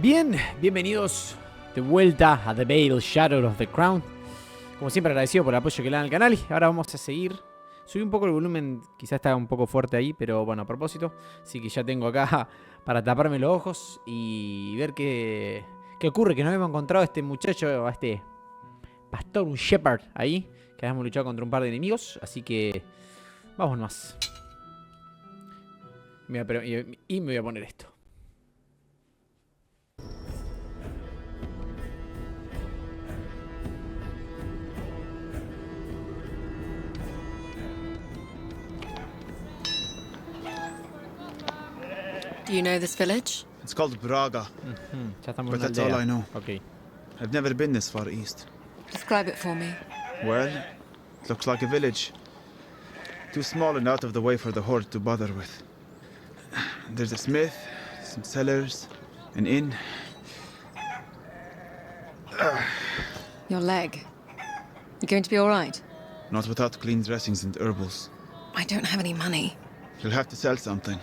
Bien, bienvenidos de vuelta a The Veil Shadow of the Crown. Como siempre, agradecido por el apoyo que le dan al canal. Ahora vamos a seguir. Subí un poco el volumen, quizás está un poco fuerte ahí, pero bueno, a propósito. Así que ya tengo acá para taparme los ojos y ver qué ocurre. Que no habíamos encontrado a este muchacho, a este pastor, un shepherd ahí, que habíamos luchado contra un par de enemigos. Así que vamos más. Y me voy a poner esto. Do you know this village? It's called Braga, Ya estamos but en una that's all aldea. I know. Ok. I've never been this far east. Describe it for me. Well, it looks like a village. Too small and out of the way for the horde to bother with. There's a smith, some cellars, an inn. Your leg. You going to be all right? Not without clean dressings and herbals. I don't have any money. You'll have to sell something.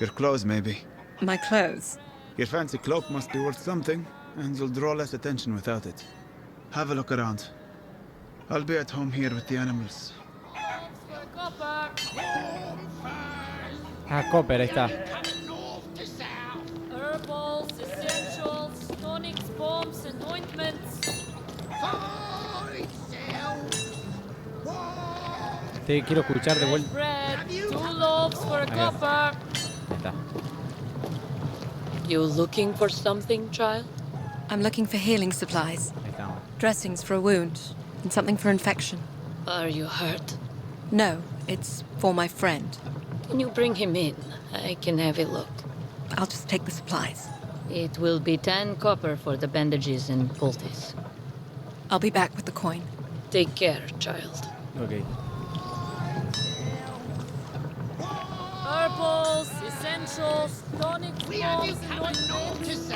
Your clothes, maybe. My clothes? Your fancy cloak must be worth something, and you'll draw less attention without it. Have a look around. I'll be at home here with the animals. Ah, Copper, ahí está. Herbals, essentials, tonics, bombs, and ointments. Te quiero escuchar de vuelta. Bread, 2 loaves for a copper. Ahí está. You looking for something, child? I'm looking for healing supplies. Ahí estamos. Dressings for a wound, and something for infection. Are you hurt? No, it's for my friend. Can you bring him in? I can have a look. I'll just take the supplies. It will be 10 copper for the bandages and poultice. I'll be back with the coin. Take care, child. Ok. Herbals, essentials, tonics, bombs, and ointments.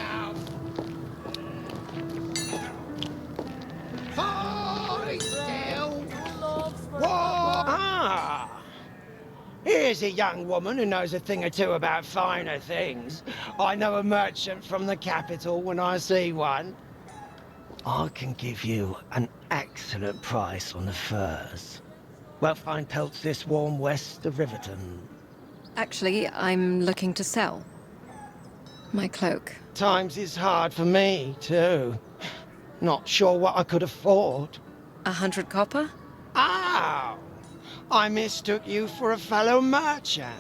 Ah! Here's a young woman who knows a thing or two about finer things. I know a merchant from the capital when I see one. I can give you an excellent price on the furs. Well, fine pelts this warm west of Riverton. Actually, I'm looking to sell. My cloak. Times is hard for me, too. Not sure what I could afford. 100 copper? Oh! I mistook you for a fellow merchant.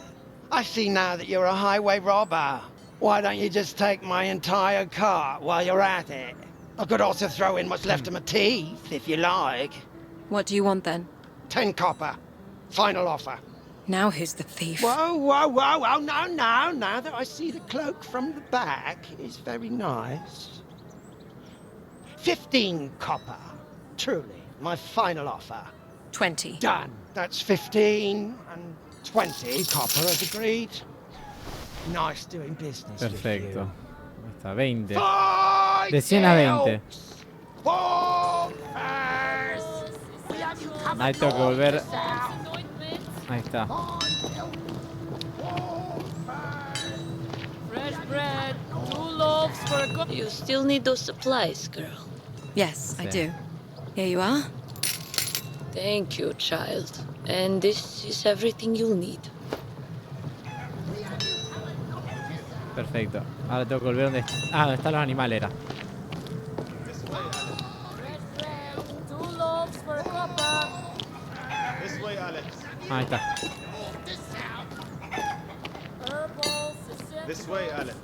I see now that you're a highway robber. Why don't you just take my entire cart while you're at it? I could also throw in what's left of my teeth, if you like. What do you want then? 10 copper. Final offer. Now who's the thief? Whoa, whoa, whoa, whoa, no, no. Now that I see the cloak from the back, it's very nice. 15 copper. Truly, my final offer. 20. Done. That's 15 and 20 copper as agreed. Nice doing business Perfecto. with Ahí está, 20. you. Fight De 100 a 20. elves! Bonfires! Ahí tengo que volver. Ahí está. Fresh bread, 2 loaves for a copper. You still need those supplies, girl. Yes, I do. Here you are. Thank you, child. And this is everything you'll need. Perfecto. Ahora tengo que volver donde... Ah, donde están los animales era. Two loaves for a copper. This way, Alex. Ahí está. Herbals, essentials. This way, Alex.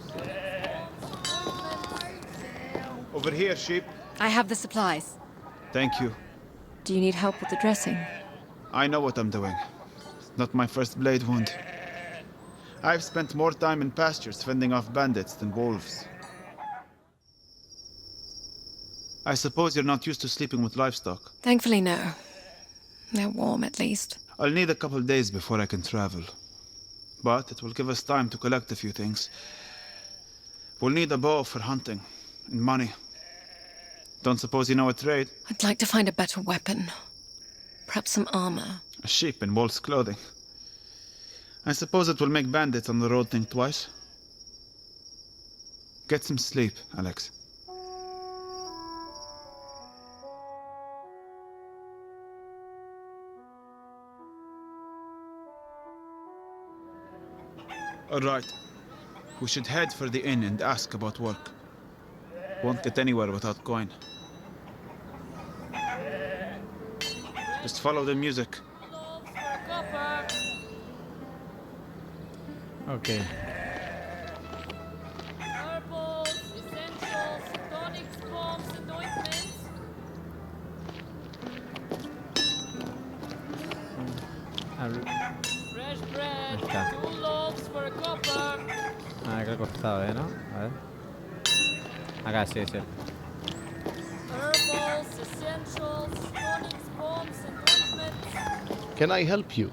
Over here, sheep. I have the supplies. Thank you. Do you need help with the dressing? I know what I'm doing. It's not my first blade wound. I've spent more time in pastures fending off bandits than wolves. I suppose you're not used to sleeping with livestock. Thankfully, no. They're warm, at least. I'll need a couple days before I can travel. But it will give us time to collect a few things. We'll need a bow for hunting, and money. Don't suppose you know a trade? I'd like to find a better weapon. Perhaps some armor. A sheep in wolf's clothing. I suppose it will make bandits on the road think twice. Get some sleep, Alex. All right. We should head for the inn and ask about work. Won't get anywhere without coin. Just follow the music. Ok. Ahí está. Ah, acá al costado, ¿no? A ver. Acá, sí, sí. Can I help you?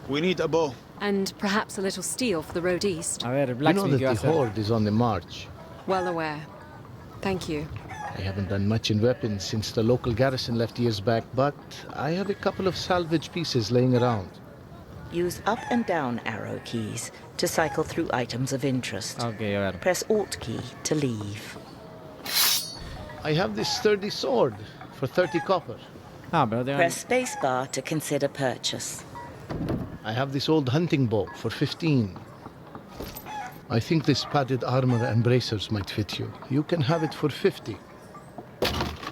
We need a bow. And perhaps a little steel for the road east. A ver, You know Blacksmith, that ¿qué va a the hacer? horde is on the march. Well aware. Thank you. I haven't done much in weapons since the local garrison left years back, but I have a couple of salvage pieces laying around. Use up and down arrow keys to cycle through items of interest. Ok, a ver. Press Alt key to leave. I have this sturdy sword for 30 copper. Ah, pero no tengo... Press spacebar to consider purchase. I have this old hunting bow for 15. I think this padded armor and bracers might fit you. You can have it for 50.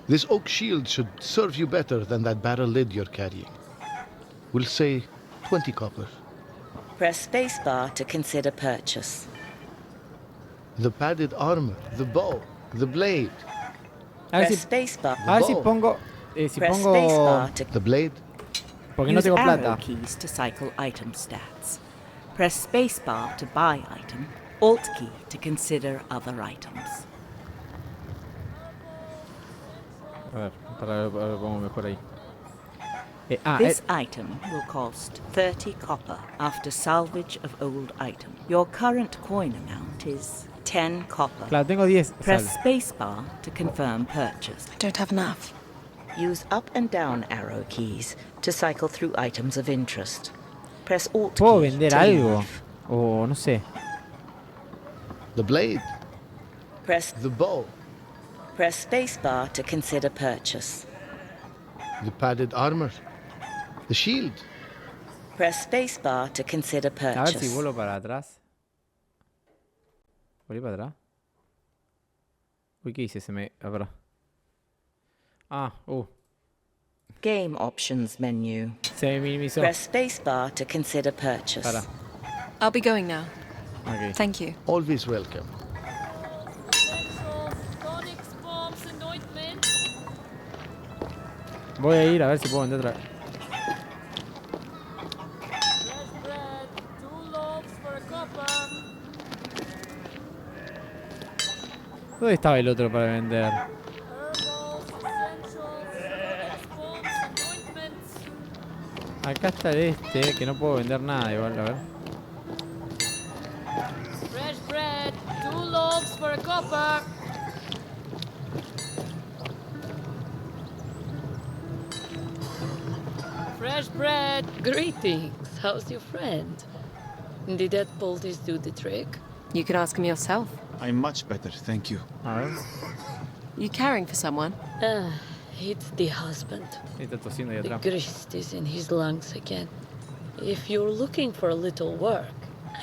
This oak shield should serve you better than that barrel lid you're carrying. We'll say 20 copper. Press spacebar to consider purchase. The padded armor, the bow, the blade. A ver Press si, spacebar. a ver si bow. pongo... si Press pongo... spacebar to The blade? Porque no use tengo arrow plata. keys to cycle item stats. Press spacebar to buy item. Alt key to consider other items. A ver, para lo pongo mejor ahí. This item will cost 30 copper after salvage of old item. Your current coin amount is 10 copper. Claro, tengo 10. Press Sal. spacebar to confirm purchase. I don't have enough. Use up and down arrow keys to cycle through items of interest. Press Alt ¿Puedo key vender to algo? leave. O no sé. The blade? Press The bow? spacebar to consider purchase. The padded armor? The shield? Press spacebar to consider A ver si purchase. vuelo para atrás. ¿Volví para atrás? Uy, ¿qué hice? Se me... Ah, perdón. Ah, Game options menu. se me minimizó. Press spacebar to consider purchase. Para. I'll be going now. Ok. Thank you. Always welcome. Voy a ir a ver si puedo vender otra. ¿Dónde estaba el otro para vender? Acá está el este, que no puedo vender nada igual, a ver. Fresh bread, 2 loaves for a copper. Fresh bread. Greetings. How's your friend? Did that poultice do the trick? You can ask him yourself. I'm much better, thank you. A ver. You caring for someone? It's the husband. Está tosiendo ahí The atrás. grist is in his lungs again. If you're looking for a little work,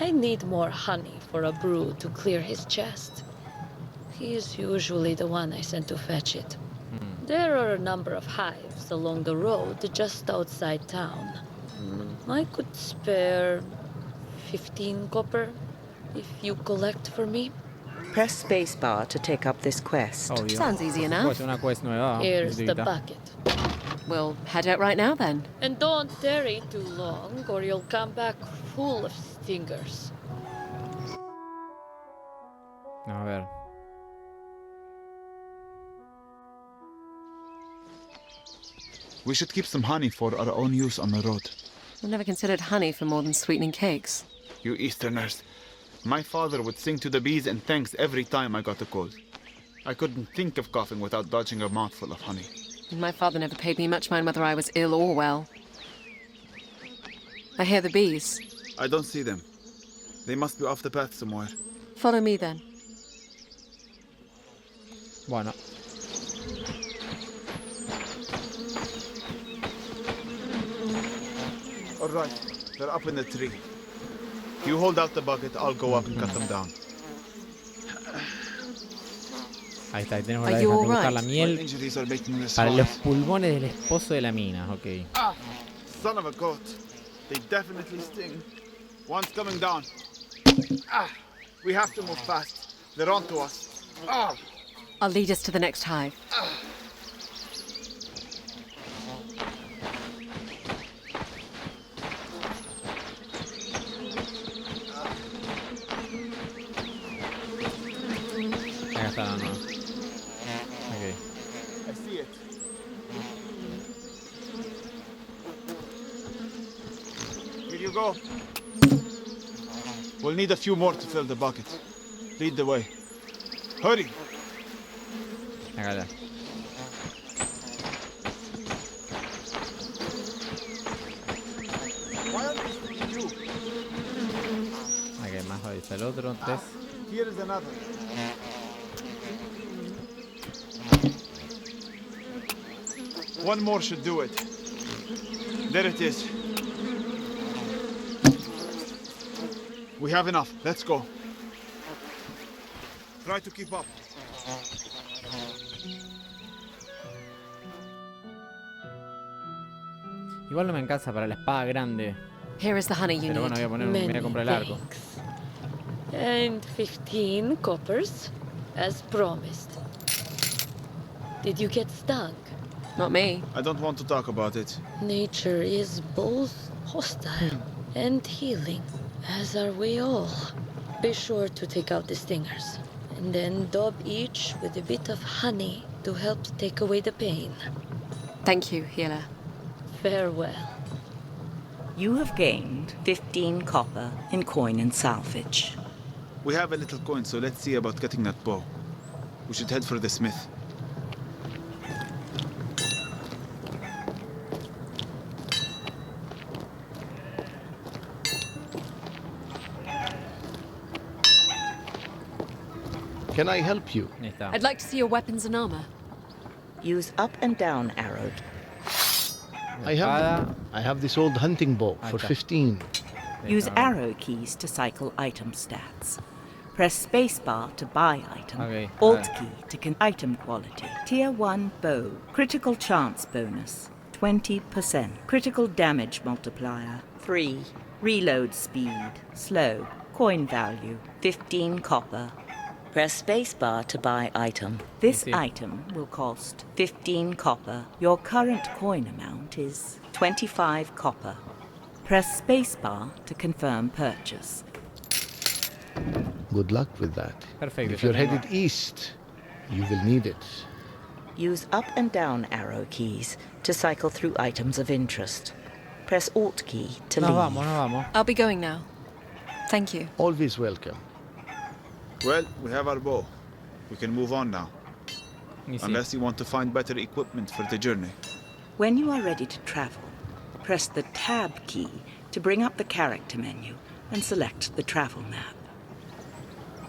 I need more honey for a brew to clear his chest. He is usually the one I send to fetch it. There are a number of hives along the road just outside town. I could spare 15 copper if you collect for me. Press spacebar to take up this quest. Obvio. Sounds easy Puede enough. ser una quest nueva. Here's the gratuita. bucket. We'll head out right now then. And don't tarry too long or you'll come back full of stingers. A ver. We should keep some honey for our own use on the road. I've never considered honey for more than sweetening cakes. You Easterners. My father would sing to the bees and thanks every time I got a cold. I couldn't think of coughing without dodging a mouthful of honey. My father never paid me much mind whether I was ill or well. I hear the bees. I don't see them. They must be off the path somewhere. Follow me then. Bueno. All right, they're up in the tree. You hold out the bucket, I'll go up and cut them down. Ahí está, ahí tenemos Are la you de all buscar la right? My miel injuries are making this para hard. los pulmones del esposo de la mina. Ok. Son of a goat. They definitely sting. One's coming down. We have to move fast. They're onto us. I'll lead us to the next hive. Acá está, no. Ok. I see it. Here you go. We'll need a few more to fill the bucket. Lead the way. Hurry. Acá está. Why are they stinging you? Ok, más ahí está el otro. 3. Here is another. One more should do it. There it is. We have enough. Let's go. Try to keep up. Igual no me alcanza para la espada grande. Here is the honey you Pero bueno, need. voy a comprar el arco. Thanks. And 15 coppers, as promised. Did you get stung? Not me. I don't want to talk about it. Nature is both hostile and healing, as are we all. Be sure to take out the stingers, and then daub each with a bit of honey to help take away the pain. Thank you, healer. Farewell. You have gained 15 copper in coin and salvage. We have a little coin, so let's see about getting that bow. We should head for the smith. Can I help you? Ahí está. I'd like to see your weapons and armor. Use up and down arrow. I have this old hunting bow for 15. Use arrow keys to cycle item stats. Press spacebar to buy item. Okay, Alt key to item quality. Tier 1 bow. Critical chance bonus. 20%. Critical damage multiplier. 3. Reload speed. Slow. Coin value. 15 copper. Press spacebar to buy item. This see. item will cost 15 copper. Your current coin amount is 25 copper. Press spacebar to confirm purchase. Good luck with that. Perfecto. If ya you're tengo. headed east, you will need it. Use up and down arrow keys to cycle through items of interest. Press Alt key to Nos leave. vamos, nos vamos. I'll be going now. Thank you. Always welcome. Well, we have our bow. We can move on now. Y sí. Unless you want to find better equipment for the journey. When you are ready to travel, press the Tab key to bring up the character menu and select the travel map.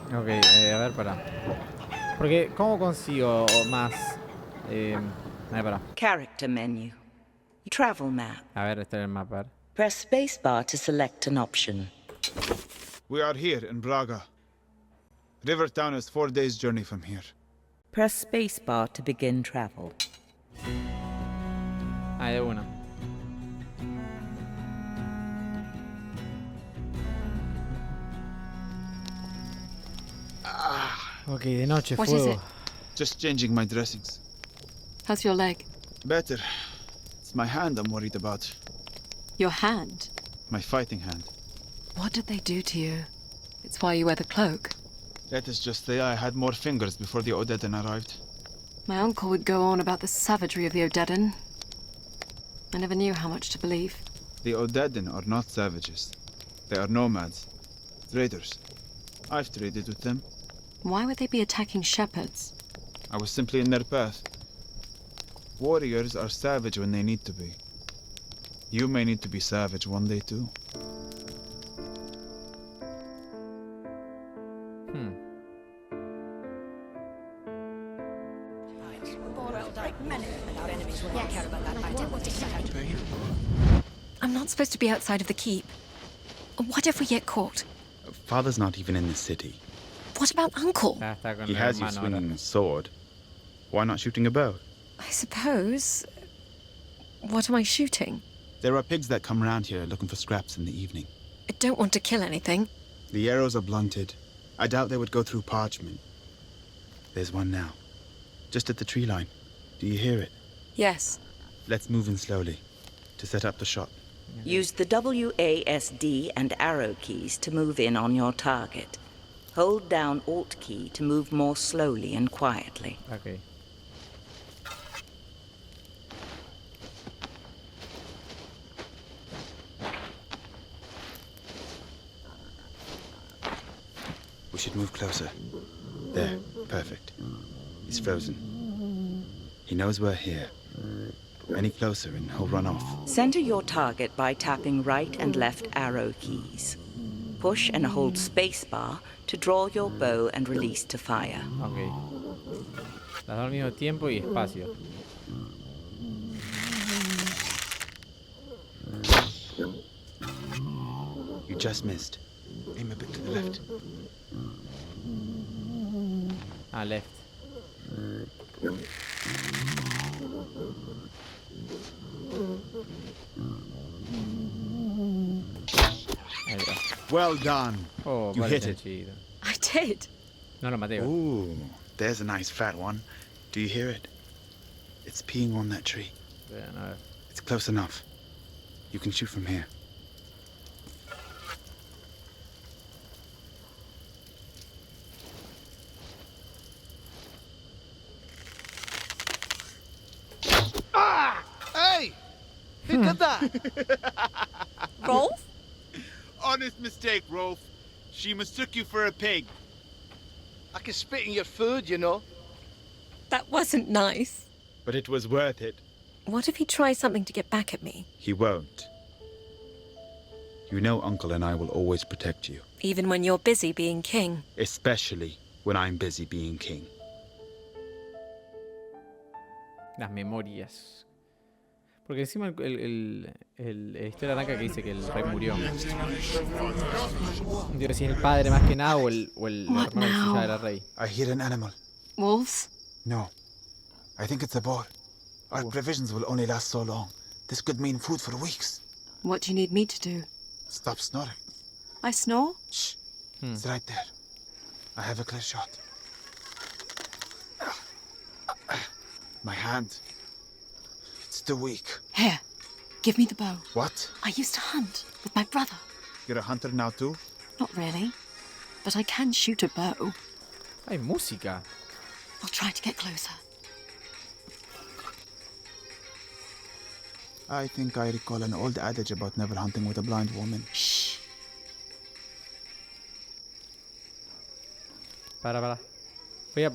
Ok, a ver, para. Porque, ¿cómo consigo más? A ver, para. Character menu. Travel map. A ver, este es el mapa. A ver. Press spacebar to select an option. We are here in Braga. Rivertown is 4 days' journey from here. Press spacebar to begin travel. Ah, de una. Ok, de noche, What is fuego. it? Just changing my dressings. How's your leg? Better. It's my hand I'm worried about. Your hand? My fighting hand. What did they do to you? It's why you wear the cloak. Let us just say I had more fingers before the Odedan arrived. My uncle would go on about the savagery of the Odedan. I never knew how much to believe. The Odedan are not savages. They are nomads. Traders. I've traded with them. Why would they be attacking shepherds? I was simply in their path. Warriors are savage when they need to be. You may need to be savage one day too. I'm not supposed to be outside of the keep. What if we get caught? Father's not even in the city. What about Uncle? Ya está con He el has you hermano swinging ahora. a sword. Why not shooting a bow? I suppose. What am I shooting? There are pigs that come round here looking for scraps in the evening. I don't want to kill anything. The arrows are blunted. I doubt they would go through parchment. There's one now. Just at the tree line. Do you hear it? Yes. Let's move in slowly to set up the shot. Use the WASD and arrow keys to move in on your target. Hold down Alt key to move more slowly and quietly. Ok. We should move closer. There. Perfect. He's frozen. He knows we're here. Any closer and he'll run off. Center your target by tapping right and left arrow keys. Push and hold spacebar to draw your bow and release to fire. Ok. Las dos al mismo tiempo y espacio. You just missed. Aim a bit to the left. Ah, left. Ahí va. Well done. Oh, You vale, hit tan it. chido. I did. No lo maté. ¿va? Ooh, there's a nice fat one. Do you hear it? It's peeing on that tree. Vean, a ver. It's close enough. You can shoot from here. Hey! Look at that! Rolf? Honest mistake, Rolf. She mistook you for a pig. I can spit in your food, you know. That wasn't nice. But it was worth it. What if he tries something to get back at me? He won't. You know Uncle and I will always protect you. Even when you're busy being king. Especially when I'm busy being king. Las memorias. Porque encima la historia arranca que dice que el rey murió. Digo, si es el padre más que nada o el What hermano que now? ya era rey. I hear an animal. Wolves? No. I think it's a boar. Our Oh. provisions will only last so long. This could mean food for weeks. What do you need me to do? Stop snoring. I snore? Shh. It's right there. I have a clear shot. My hand. It's too weak. Here, give me the bow. What? I used to hunt with my brother. You're a hunter now too? Not really, but I can shoot a bow. Hay música. I'll try to get closer. I think I recall an old adage about never hunting with a blind woman. Shh. Para. Voy a...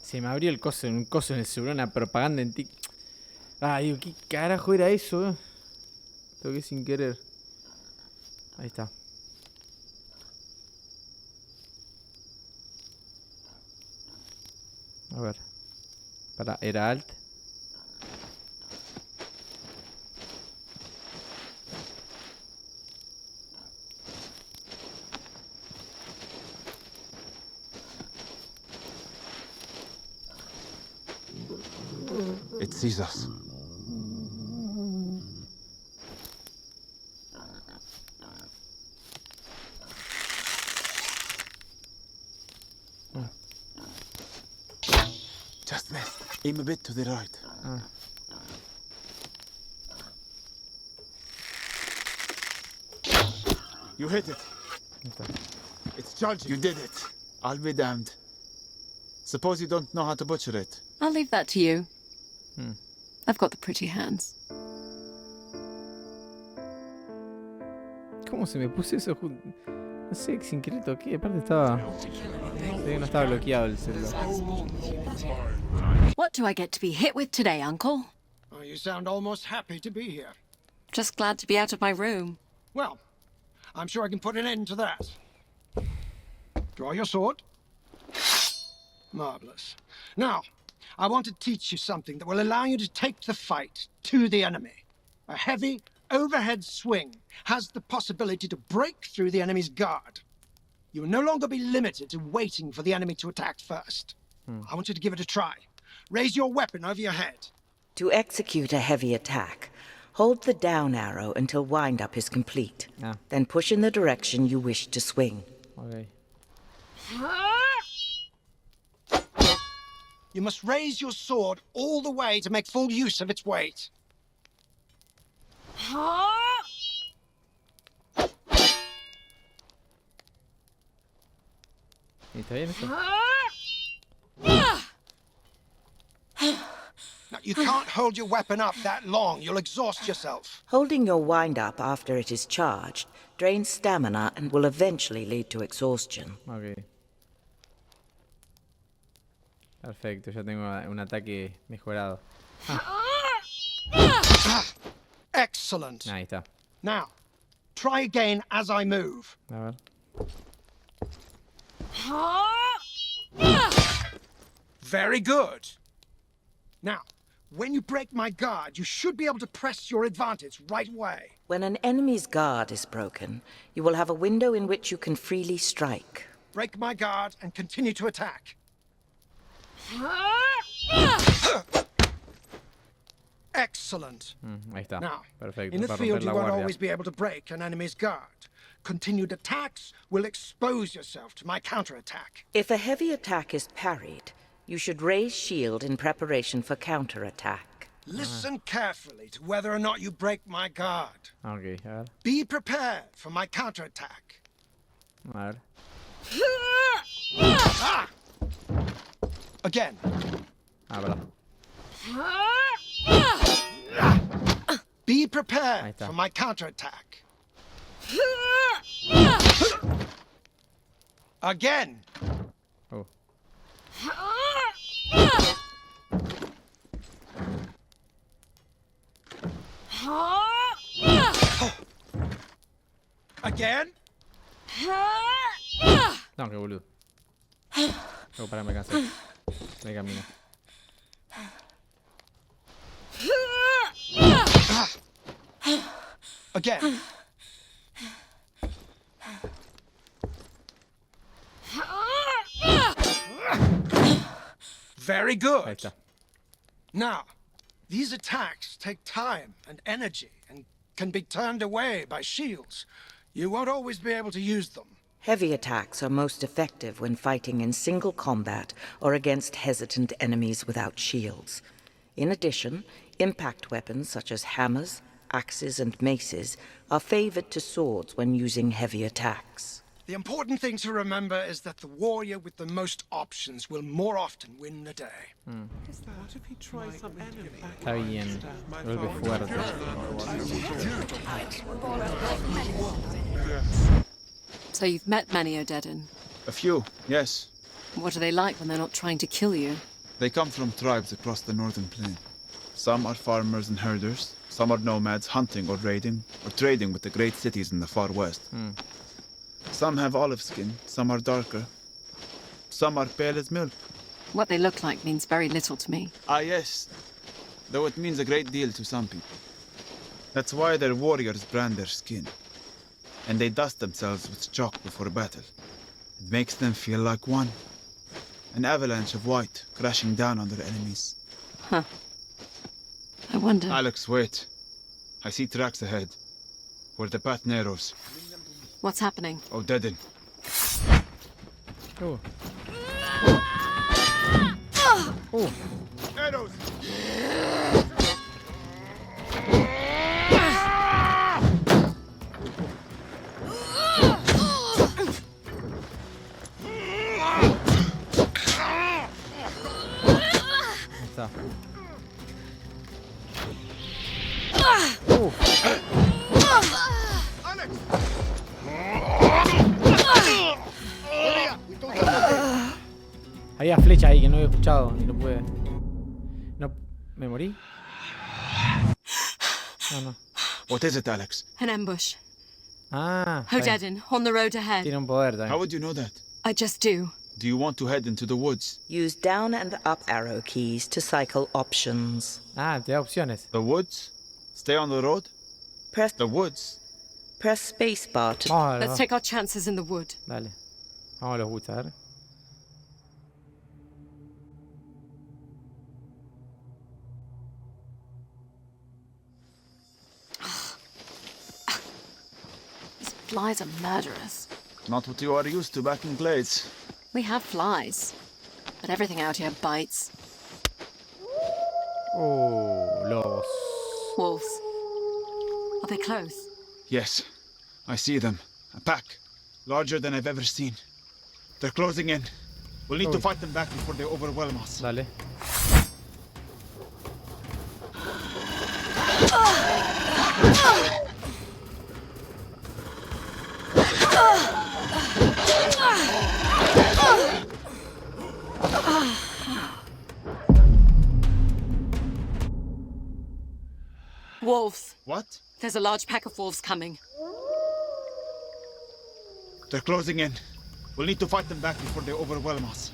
Se me abrió un coso en el celular, una propaganda en TikTok. Ah, digo, ¿qué carajo era eso? Toqué sin querer. Ahí está. A ver. Era alt. It sees us. Just missed. Aim a bit to the right. Ah. You hit it. Ahí está. It's charging. You did it. I'll be damned. Suppose you don't know how to butcher it. I'll leave that to you. Hmm. I've got the pretty hands. ¿Cómo se me puso eso? No sé, sin querer toqué. Aparte estaba... Sí, no estaba bloqueado el celular. What do I get to be hit with today, Uncle? Oh, you sound almost happy to be here. Just glad to be out of my room. Well, I'm sure I can put an end to that. Draw your sword. Marvelous. Now, I want to teach you something that will allow you to take the fight to the enemy. A heavy, overhead swing has the possibility to break through the enemy's guard. You will no longer be limited to waiting for the enemy to attack first. I want you to give it a try. Raise your weapon over your head. To execute a heavy attack, hold the down arrow until wind-up is complete. Then push in the direction you wish to swing. Ok. You must raise your sword all the way to make full use of its weight. ¿Y está bien eso? Now, you can't hold your weapon up that long. You'll exhaust yourself. Holding your wind-up after it is charged drains stamina and will eventually lead to exhaustion. Ok. Perfecto, ya tengo un ataque mejorado. Excellent. Ahí está. Now, try again as I move. A ver. Very good. Now, when you break my guard, you should be able to press your advantage right away. When an enemy's guard is broken, you will have a window in which you can freely strike. Break my guard and continue to attack. Excellent. Ahí está. Now, Perfecto. in the Para field romper you la won't guardia. always be able to break an enemy's guard. Continued attacks will expose yourself to my counterattack. If a heavy attack is parried, you should raise shield in preparation for counterattack. Listen carefully to whether or not you break my guard. Ok, a ver. Be prepared for my counterattack. A ver. Ah! Again. Ah, perdón. Be Ahí prepared está. for my counterattack. Again. Oh. Again. No, qué boludo. Oh, para, me cansé. De camino. Again. Very Ahí good. está. Now, these attacks take time and energy and can be turned away by shields. You won't always be able to use them. Heavy attacks are most effective when fighting in single combat or against hesitant enemies without shields. In addition, impact weapons such as hammers, axes, and maces are favored to swords when using heavy attacks. The important thing to remember is that the warrior with the most options will more often win the day. Está bien. Golpe fuerte. So you've met many Odedan. A few, yes. What are they like when they're not trying to kill you? They come from tribes across the northern plain. Some are farmers and herders, some are nomads hunting or raiding, or trading with the great cities in the far west. Some have olive skin, some are darker. Some are pale as milk. What they look like means very little to me. Ah, yes. Though it means a great deal to some people. That's why their warriors brand their skin. And they dust themselves with chalk before battle. It makes them feel like one. An avalanche of white crashing down on their enemies. Huh. I wonder... Alex, wait. I see tracks ahead. Where the path narrows. What's happening? Oh, deaden. Oh. Oh. Arrows! Ahí está. Había flecha ahí que no había escuchado y no pude. No. ¿Me morí? No. What is it, Alex? An ambush. Ah. está bien. Odedan, on the road ahead. Tiene un poder How también. would you know that? I just do. Do you want to head into the woods? Use down and up arrow keys to cycle options. Ah, te da opciones. The woods? Stay on the road? Press The woods? spacebar to Vamos, Let's take our chances in the wood. Dale. Vamos a los woods, a ver. These flies are murderous. Not what you are used to back in glades. We have flies, but everything out here bites. Oh, lobos. Wolves. Are they close? Yes, I see them. A pack. Larger than I've ever seen. They're closing in. We'll need to fight them back before they overwhelm us. Dale. Wolves. What? There's a large pack of wolves coming. They're closing in. We'll need to fight them back before they overwhelm us.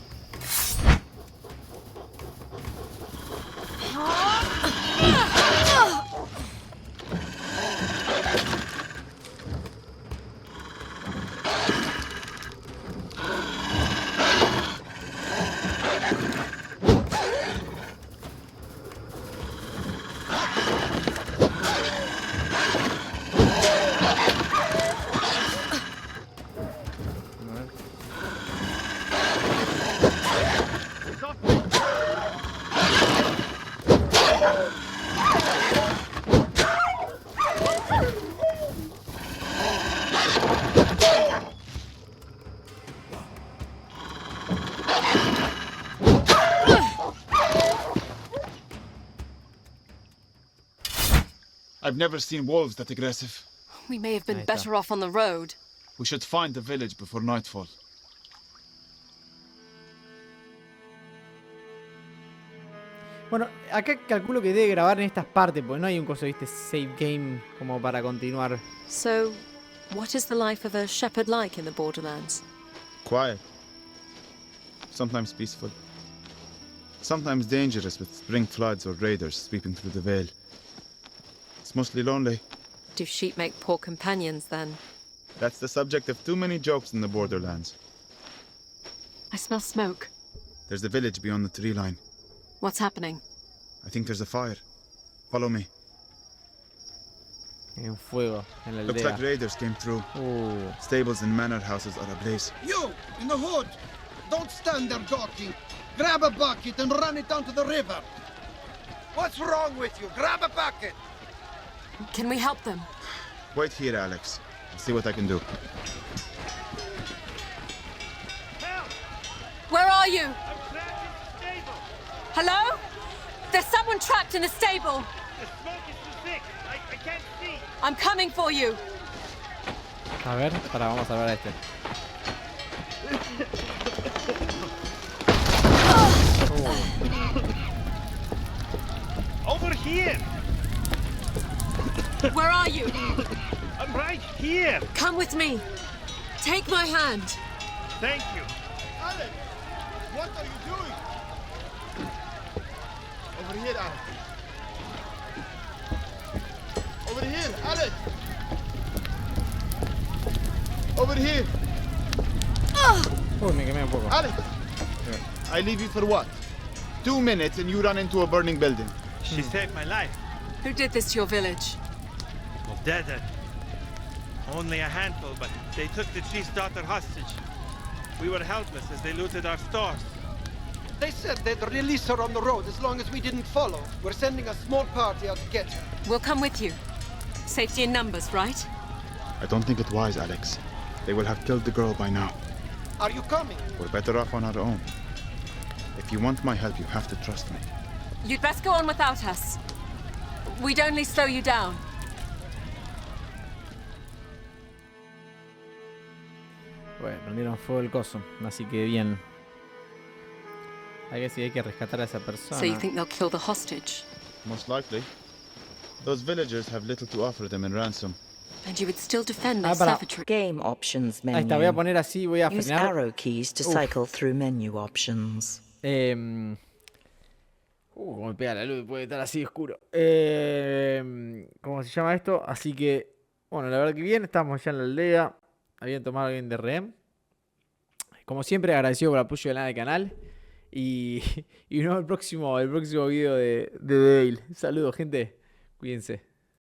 I've never seen wolves that aggressive. We may have been Ahí está. better off on the road. We should find the village before nightfall. Bueno, acá calculo que debe grabar en estas partes, porque no hay un coso, viste, save game como para continuar. So, what is the life of a shepherd like in the Borderlands? Quiet. Sometimes peaceful. Sometimes dangerous with spring floods or raiders sweeping through the Vale. It's mostly lonely. Do sheep make poor companions then? That's the subject of too many jokes in the Borderlands. I smell smoke. There's the village beyond the tree line. What's happening? I think there's a fire. Follow me. Hay un fuego en la Looks aldea. like raiders came through. Stables and manor houses are ablaze. You, in the hood! Don't stand there gawking! Grab a bucket and run it down to the river! What's wrong with you? Grab a bucket! Can we help them? Wait here, Alex. I'll see what I can do. Where are you? Hello? There's someone trapped in a stable. The smoke is too thick. I can't see. I'm coming for you. A ver, vamos a ver a este. Over here. Where are you? I'm right here. Come with me. Take my hand. Thank you. Alex! What are you doing? Over here, Alex. Over here, Alex! Over here! Uy, me quemé un poco. Alex! I leave you for what? 2 minutes and you run into a burning building. She saved my life. Who did this to your village? Well, dead. Only a handful, but they took the chief's daughter hostage. We were helpless as they looted our stores. They said they'd release her on the road as long as we didn't follow. We're sending a small party out to get her. We'll come with you. Safety in numbers, right? I don't think it wise, Alex. They will have killed the girl by now. Are you coming? We're better off on our own. If you want my help, you have to trust me. You'd best go on without us. We'd only slow you down. Bueno, prendieron fuego el coso, así que bien. Hay que rescatar a esa persona. So you think they'll kill the hostage? Most likely. Those villagers have little to offer them in ransom. And you would still defend their para. savagery. Game options menu. Ahí está, voy a poner así, voy a Use frenar. arrow keys to cycle through menu options. Como me pega la luz, puede estar así oscuro. ¿Cómo se llama esto? Así que, bueno, la verdad que bien, estamos ya en la aldea. Habían tomado bien de rehén. Como siempre, agradecido por el apoyo del canal. Y nos vemos el próximo video de Vale. Saludos, gente. Cuídense.